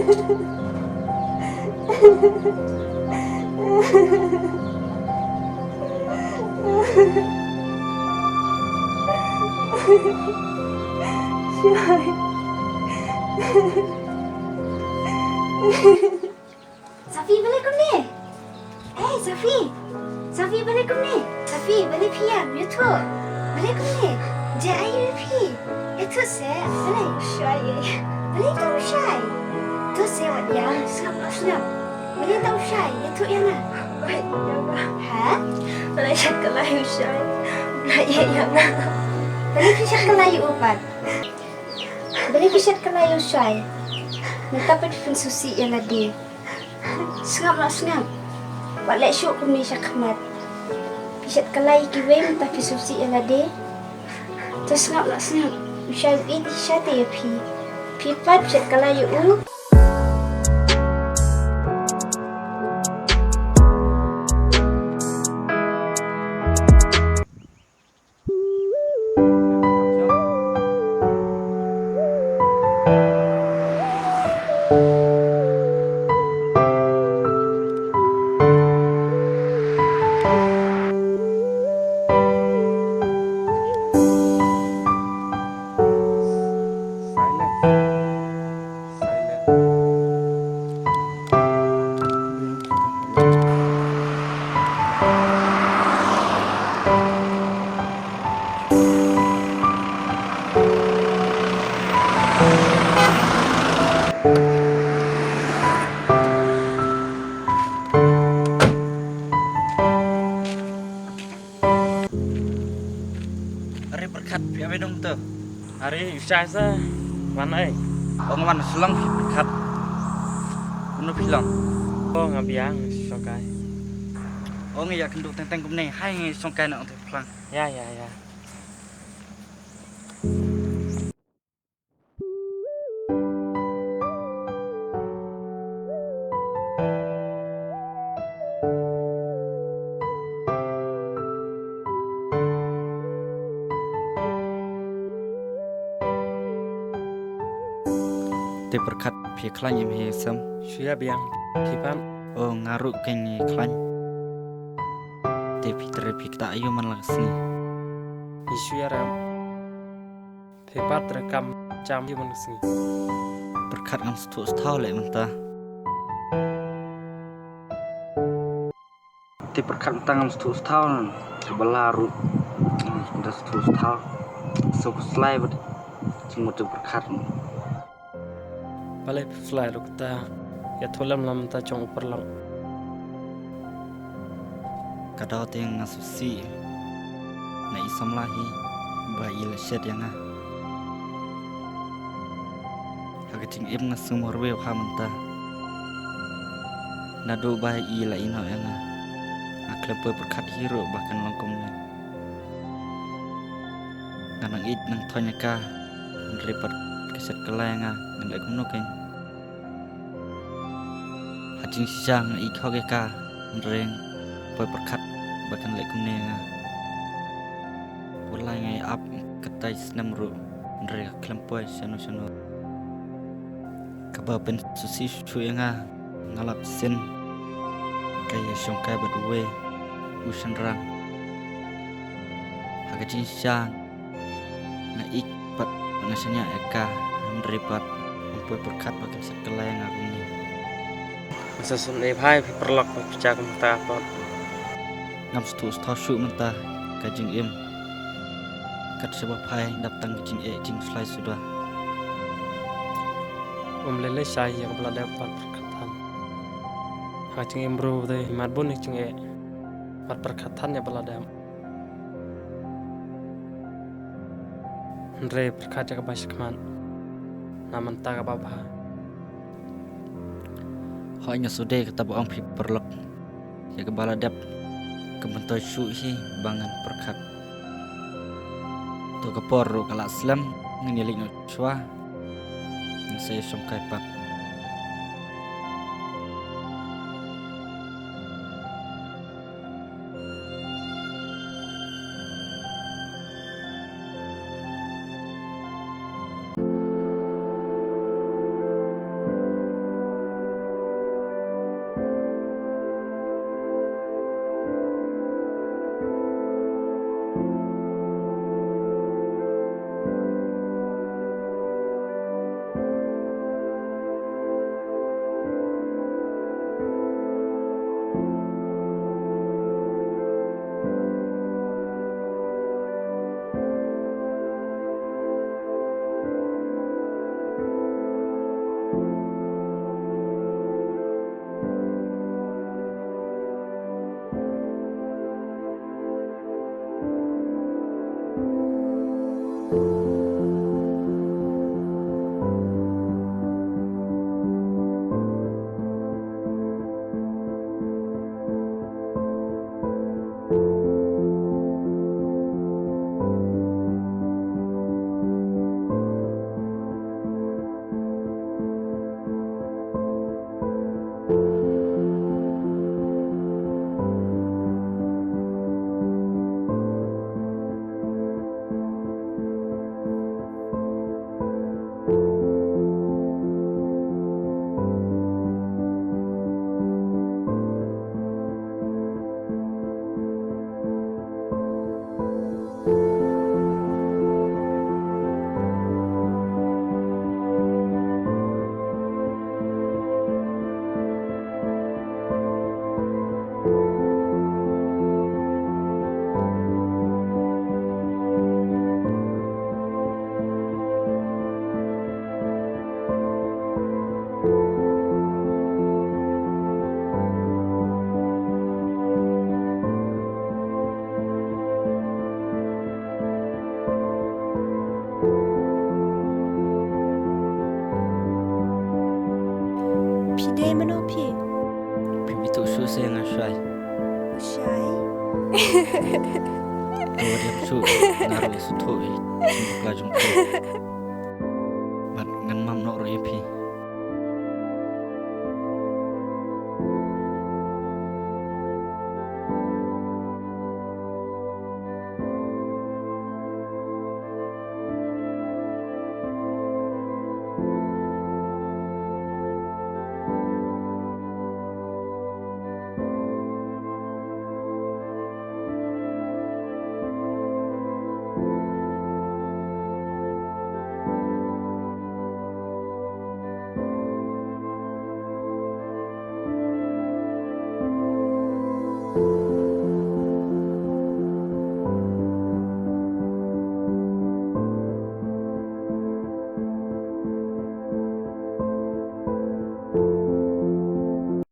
Safi balik ni. Safi. Safi balik ni. Safi balik pian. Itu. Balik ni. Jai pi. Itu saya balik syai. Balik tahu syai. Itu saya buat yang senang. Balik tahu syai. Itu yang mana? Baik ya ba. Ha? Balik syai kelayu syai. Balik yang mana? Balik pisat kelayu upat. Balik pisat kelayu syai. Minta pada susi yang ada. Senang. Balik syuk kami syakmat. Pisat kelayu kiwem tapi susi yang ada. Terus senang. Syai ini syai ya pi. Pipat pisat kelayu u. Hari berkat pihak bedong tu. Hari usai sa mana Orang selang berkat. Menurut bilang. Oh ngabiang sokai. Orang yang kenduk tentang kumne hai songkai nak untuk pelang. Ya. Te berkat pihak klan yang hesam. Suya biang kipan Oh ngaruk kini klan. Te pihak tak ayu manlaksni. isuya ram. Tepat rekam jam human sini. Berkat ngam setau lek mentah. Te berkat mentah ngam setau nan. Sebelaru. Sudah setau. Sok slide bud. Semua tu berkat. Balik fly lo kita ya tholam lam ta chong upar lam. Kadau te ngasusi. Na isam lahi. Ba ila shed yang ah. Hagacing im ngasumur we ha mentah. Nado ba ila ino yang ah. Aklepo berkat hero bahkan langkomnya. Ganang id nang thonya ka. Repot keset keleng ah. Ngalek kumnoken. Hajing sijang i khoge ka. Reng poi berkat bahkan lek kumnenga. Ulai ngai ap ketai senam ru. Reng klempoi sano. Kaba ben susi chuenga ngalap sen. Kaya songkai badwe usan rang. Hagajin sijang na ikpat nasanya eka repot poi berkat bahkan sekeleng aku ni. Masa sun e bhai perlok pecah kumta apa. Ngam setau syuk mentah kajing im. Kat sebab hai datang jing jing slai sudah. Lele sai yang belada pat perkatan. Ha cing imbro de marbun cing e pat perkatan ya belada. Andre perkat jaga basikman. Naman ta ka baba. Hanya sudah kata buang perlok. Ya kebala dap kebentuk syuk hi bangan perkat. Tu kepor kalau Islam ngenyalik nak cua. Saya songkai pat. Hey menopi. Pipi tu susah na syai. Usai. Kau dia su naruh su tu. Jumpa jumpa.